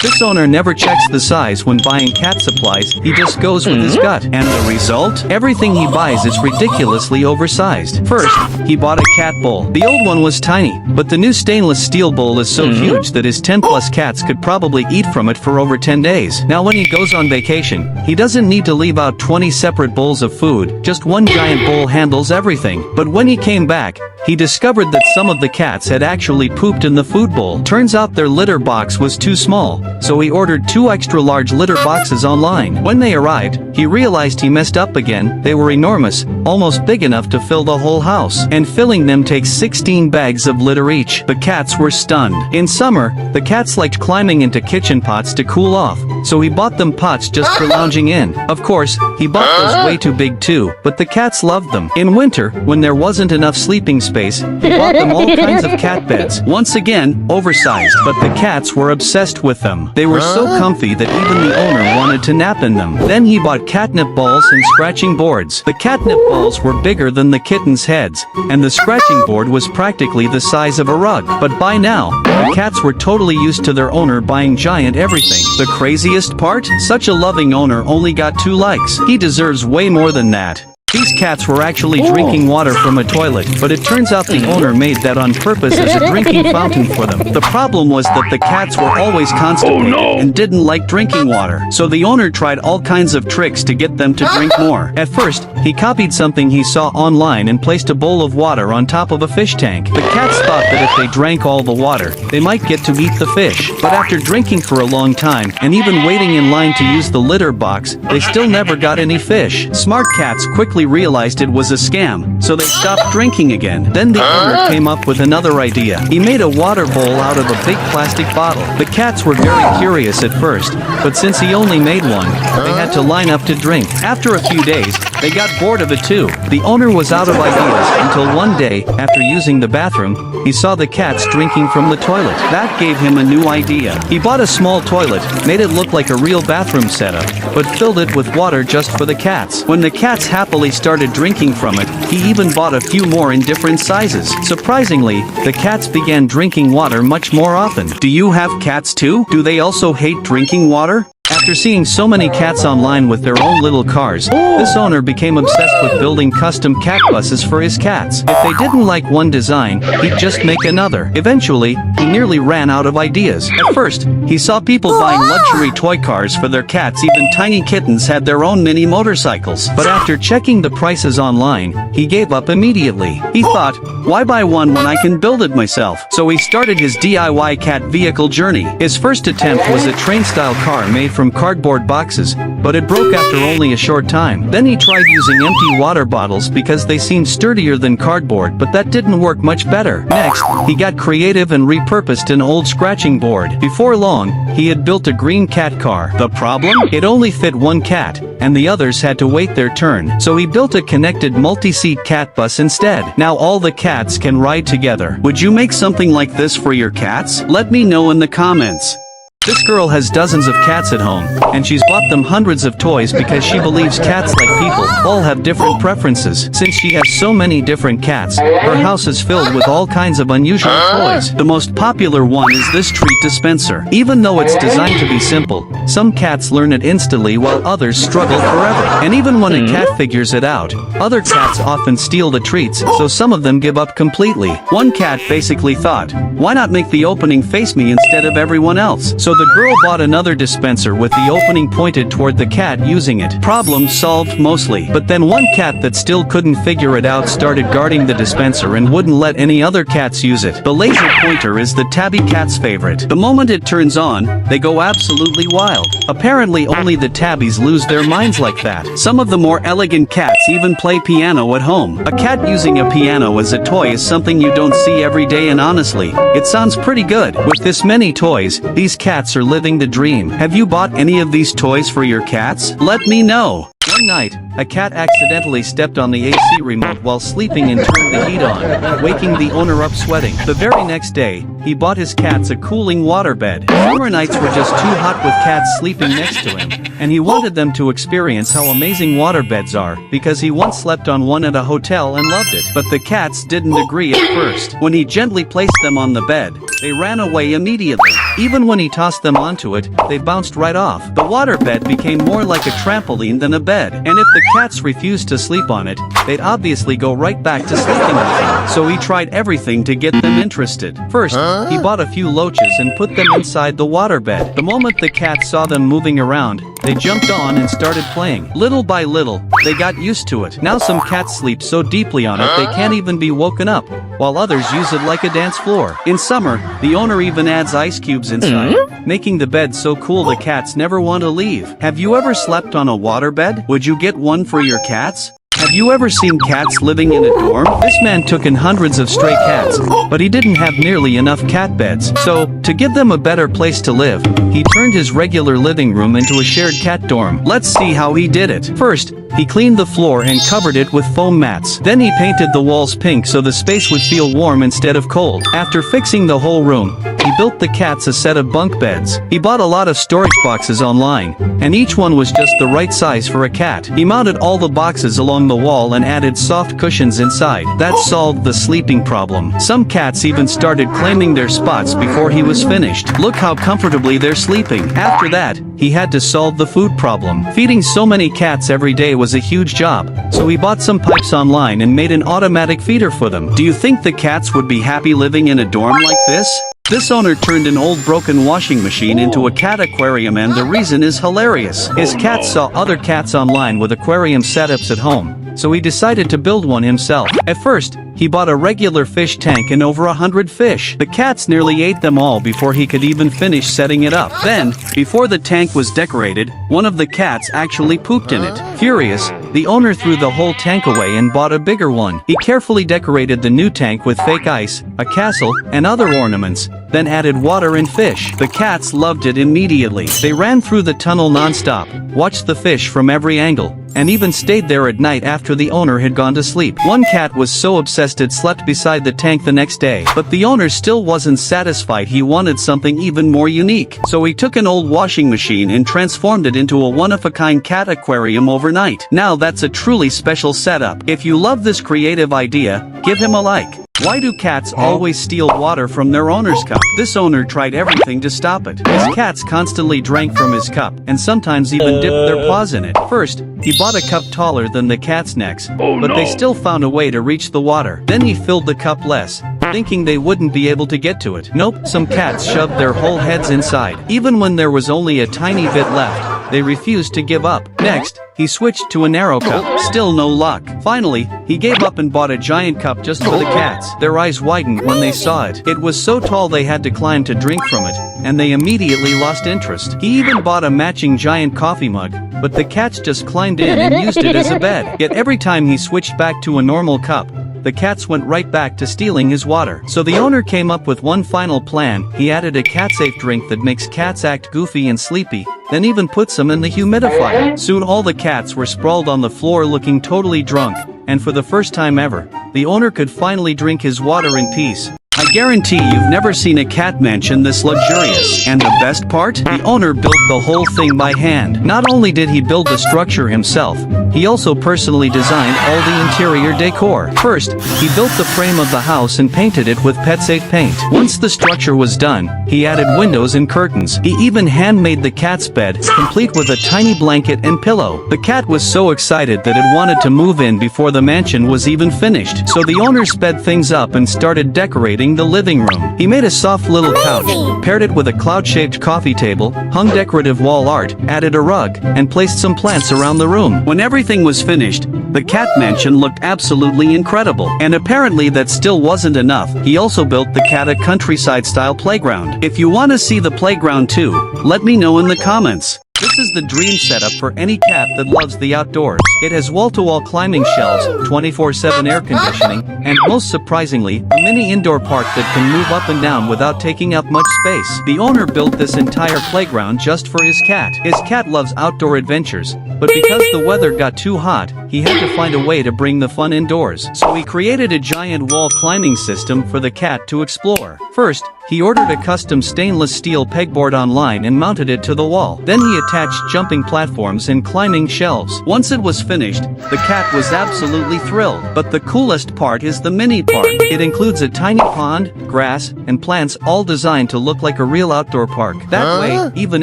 This owner never checks the size when buying cat supplies, he just goes with his gut. And the result? Everything he buys is ridiculously oversized. First, he bought a cat bowl. The old one was tiny, but the new stainless steel bowl is so huge that his 10+ cats could probably eat from it for over 10 days. Now when he goes on vacation, he doesn't need to leave out 20 separate bowls of food, just one giant bowl handles everything. But when he came back, he discovered that some of the cats had actually pooped in the food bowl. Turns out their litter box was too small, so he ordered 2 extra large litter boxes online. When they arrived, he realized he messed up again. They were enormous, almost big enough to fill the whole house. And filling them takes 16 bags of litter each. The cats were stunned. In summer, the cats liked climbing into kitchen pots to cool off, so he bought them pots just for lounging in. Of course, he bought those way too big too, but the cats loved them. In winter, when there wasn't enough sleeping space, he bought them all kinds of cat beds. Once again, oversized, but the cats were obsessed with them. They were so comfy that even the owner wanted to nap in them. Then he bought catnip balls and scratching boards. The catnip balls were bigger than the kittens' heads, and the scratching board was practically the size of a rug. But by now, the cats were totally used to their owner buying giant everything. The craziest part? Such a loving owner only got 2 likes. He deserves way more than that. These cats were actually drinking water from a toilet, but it turns out the owner made that on purpose as a drinking fountain for them. The problem was that the cats were always constipated and didn't like drinking water, so the owner tried all kinds of tricks to get them to drink more. At first, he copied something he saw online and placed a bowl of water on top of a fish tank. The cats thought that if they drank all the water, they might get to eat the fish. But after drinking for a long time, and even waiting in line to use the litter box, they still never got any fish. Smart cats quickly realized it was a scam, so they stopped drinking again. Then the owner came up with another idea. He made a water bowl out of a big plastic bottle. The cats were very curious at first, but since he only made one, they had to line up to drink. After a few days, they got bored of it too. The owner was out of ideas until one day, after using the bathroom, he saw the cats drinking from the toilet. That gave him a new idea. He bought a small toilet, made it look like a real bathroom setup, but filled it with water just for the cats. When the cats happily started drinking from it, he even bought a few more in different sizes. Surprisingly, the cats began drinking water much more often. Do you have cats too? Do they also hate drinking water? After seeing so many cats online with their own little cars, this owner became obsessed with building custom cat buses for his cats. If they didn't like one design, he'd just make another. Eventually, he nearly ran out of ideas. At first, he saw people buying luxury toy cars for their cats. Even tiny kittens had their own mini motorcycles. But after checking the prices online, he gave up immediately. He thought, why buy one when I can build it myself? So he started his DIY cat vehicle journey. His first attempt was a train-style car made from cardboard boxes, but it broke after only a short time. Then he tried using empty water bottles because they seemed sturdier than cardboard, but that didn't work much better. Next, he got creative and repurposed an old scratching board. Before long, he had built a green cat car. The problem? It only fit one cat, and the others had to wait their turn. So he built a connected multi-seat cat bus instead. Now all the cats can ride together. Would you make something like this for your cats? Let me know in the comments. This girl has dozens of cats at home, and she's bought them hundreds of toys because she believes cats, like people, all have different preferences. Since she has so many different cats, her house is filled with all kinds of unusual toys. The most popular one is this treat dispenser. Even though it's designed to be simple, some cats learn it instantly while others struggle forever. And even when a cat figures it out, other cats often steal the treats, so some of them give up completely. One cat basically thought, why not make the opening face me instead of everyone else? So the girl bought another dispenser with the opening pointed toward the cat using it. Problem solved mostly. But then one cat that still couldn't figure it out started guarding the dispenser and wouldn't let any other cats use it. The laser pointer is the tabby cat's favorite. The moment it turns on, they go absolutely wild. Apparently only the tabbies lose their minds like that. Some of the more elegant cats even play piano at home. A cat using a piano as a toy is something you don't see every day, and honestly, it sounds pretty good. With this many toys, these cats are living the dream. Have you bought any of these toys for your cats? Let me know. One night, a cat accidentally stepped on the AC remote while sleeping and turned the heat on, waking the owner up sweating. The very next day, he bought his cats a cooling waterbed. Summer nights were just too hot with cats sleeping next to him, and he wanted them to experience how amazing waterbeds are, because he once slept on one at a hotel and loved it. But the cats didn't agree at first. When he gently placed them on the bed, they ran away immediately. Even when he tossed them onto it, they bounced right off. The waterbed became more like a trampoline than a bed, and if the cats refused to sleep on it, they'd obviously go right back to sleeping with him. So he tried everything to get them interested. First, he bought a few loaches and put them inside the waterbed. The moment the cats saw them moving around, they jumped on and started playing. Little by little, they got used to it. Now some cats sleep so deeply on it they can't even be woken up, while others use it like a dance floor. In summer, the owner even adds ice cubes inside, making the bed so cool the cats never want to leave. Have you ever slept on a waterbed? Would you get one for your cats? Have you ever seen cats living in a dorm? This man took in hundreds of stray cats, but he didn't have nearly enough cat beds. So, to give them a better place to live, he turned his regular living room into a shared cat dorm. Let's see how he did it. First, he cleaned the floor and covered it with foam mats. Then he painted the walls pink so the space would feel warm instead of cold. After fixing the whole room, he built the cats a set of bunk beds. He bought a lot of storage boxes online, and each one was just the right size for a cat. He mounted all the boxes along the wall and added soft cushions inside. That solved the sleeping problem. Some cats even started claiming their spots before he was finished. Look how comfortably they're sleeping. After that, he had to solve the food problem. Feeding so many cats every day was a huge job, so he bought some pipes online and made an automatic feeder for them. Do you think the cats would be happy living in a dorm like this? This owner turned an old broken washing machine into a cat aquarium, and the reason is hilarious. His cats saw other cats online with aquarium setups at home, so he decided to build one himself. At first, he bought a regular fish tank and over 100 fish. The cats nearly ate them all before he could even finish setting it up. Then, before the tank was decorated, one of the cats actually pooped in it. Furious, the owner threw the whole tank away and bought a bigger one. He carefully decorated the new tank with fake ice, a castle, and other ornaments, then added water and fish. The cats loved it immediately. They ran through the tunnel non-stop, watched the fish from every angle, and even stayed there at night after the owner had gone to sleep. One cat was so obsessed it slept beside the tank the next day. But the owner still wasn't satisfied. He wanted something even more unique. So he took an old washing machine and transformed it into a one-of-a-kind cat aquarium overnight. Now that's a truly special setup. If you love this creative idea, give him a like. Why do cats always steal water from their owner's cup? This owner tried everything to stop it. His cats constantly drank from his cup, and sometimes even dipped their paws in it. First, he bought a cup taller than the cats' necks, but they still found a way to reach the water. Then he filled the cup less, thinking they wouldn't be able to get to it. Nope, some cats shoved their whole heads inside. Even when there was only a tiny bit left, they refused to give up. Next, he switched to a narrow cup. Still no luck. Finally, he gave up and bought a giant cup just for the cats. Their eyes widened when they saw it. It was so tall they had to climb to drink from it, and they immediately lost interest. He even bought a matching giant coffee mug, but the cats just climbed in and used it as a bed. Yet every time he switched back to a normal cup, the cats went right back to stealing his water. So the owner came up with one final plan. He added a cat-safe drink that makes cats act goofy and sleepy, then even puts them in the humidifier. Soon all the cats were sprawled on the floor looking totally drunk, and for the first time ever, the owner could finally drink his water in peace. I guarantee you've never seen a cat mansion this luxurious. And the best part? The owner built the whole thing by hand. Not only did he build the structure himself, he also personally designed all the interior decor. First, he built the frame of the house and painted it with pet-safe paint. Once the structure was done, he added windows and curtains. He even handmade the cat's bed, complete with a tiny blanket and pillow. The cat was so excited that it wanted to move in before the mansion was even finished. So the owner sped things up and started decorating the living room. He made a soft little couch, paired it with a cloud-shaped coffee table, hung decorative wall art, added a rug, and placed some plants around the room. When everything was finished, the cat mansion looked absolutely incredible. And apparently that still wasn't enough. He also built the cat a countryside-style playground. If you want to see the playground too, let me know in the comments. This is the dream setup for any cat that loves the outdoors. It has wall-to-wall climbing shelves, 24/7 air conditioning, and most surprisingly, a mini indoor park that can move up and down without taking up much space. The owner built this entire playground just for his cat. His cat loves outdoor adventures, but because the weather got too hot, he had to find a way to bring the fun indoors. So he created a giant wall climbing system for the cat to explore. First, he ordered a custom stainless steel pegboard online and mounted it to the wall. Then he attached jumping platforms and climbing shelves. Once it was finished, the cat was absolutely thrilled. But the coolest part is the mini park. It includes a tiny pond, grass, and plants all designed to look like a real outdoor park. That way, even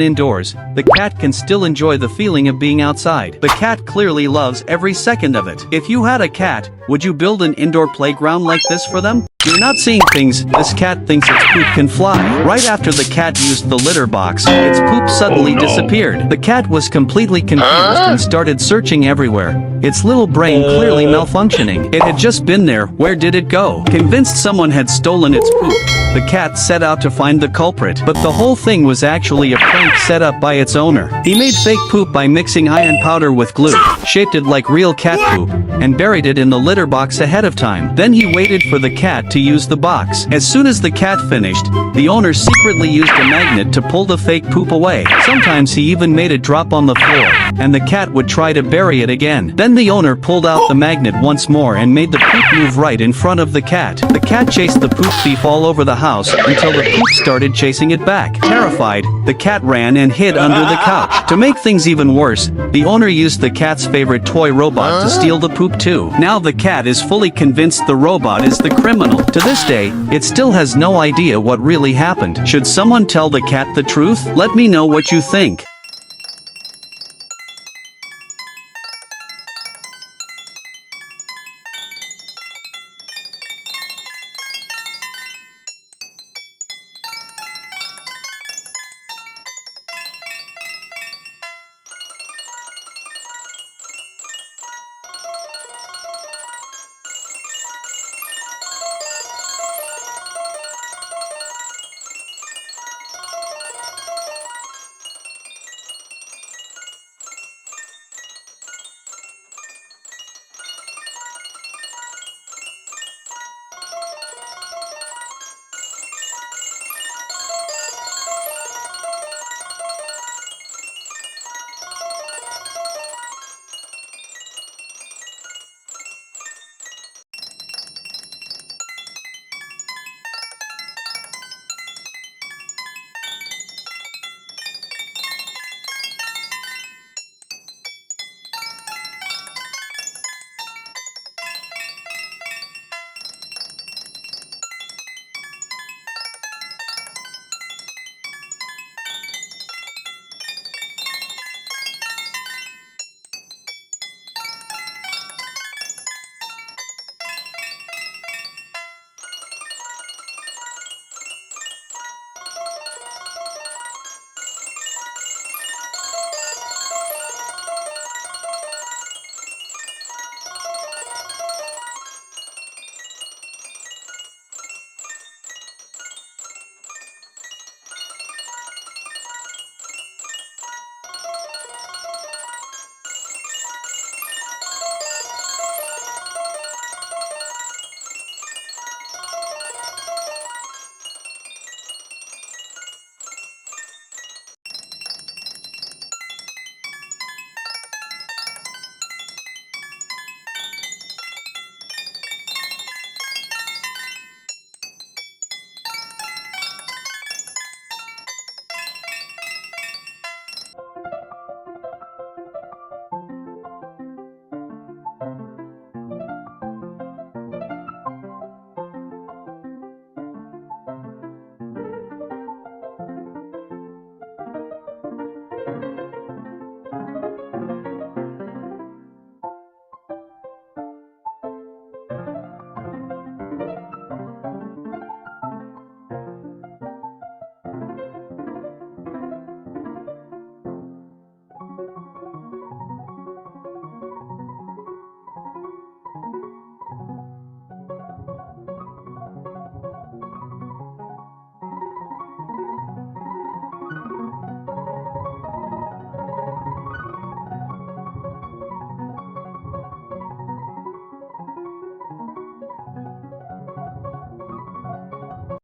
indoors, the cat can still enjoy the feeling of being outside. The cat clearly loves every second of it. If you had a cat, would you build an indoor playground like this for them? You're not seeing things. This cat thinks its poop can fly. Right after the cat used the litter box, its poop suddenly disappeared. The cat was completely confused and started searching everywhere, its little brain clearly malfunctioning. It had just been there. Where did it go? Convinced someone had stolen its poop, the cat set out to find the culprit. But the whole thing was actually a prank set up by its owner. He made fake poop by mixing iron powder with glue, shaped it like real cat poop, and buried it in the litter box ahead of time. Then he waited for the cat to use the box. As soon as the cat finished, the owner secretly used a magnet to pull the fake poop away. Sometimes he even made it drop on the floor, and the cat would try to bury it again. Then the owner pulled out the magnet once more and made the poop move right in front of the cat. The cat chased the poop thief all over the house until the poop started chasing it back. Terrified, the cat ran and hid under the couch. To make things even worse, the owner used the cat's favorite toy robot to steal the poop too. Now the cat is fully convinced the robot is the criminal. To this day, it still has no idea what really happened. Should someone tell the cat the truth? Let me know what you think.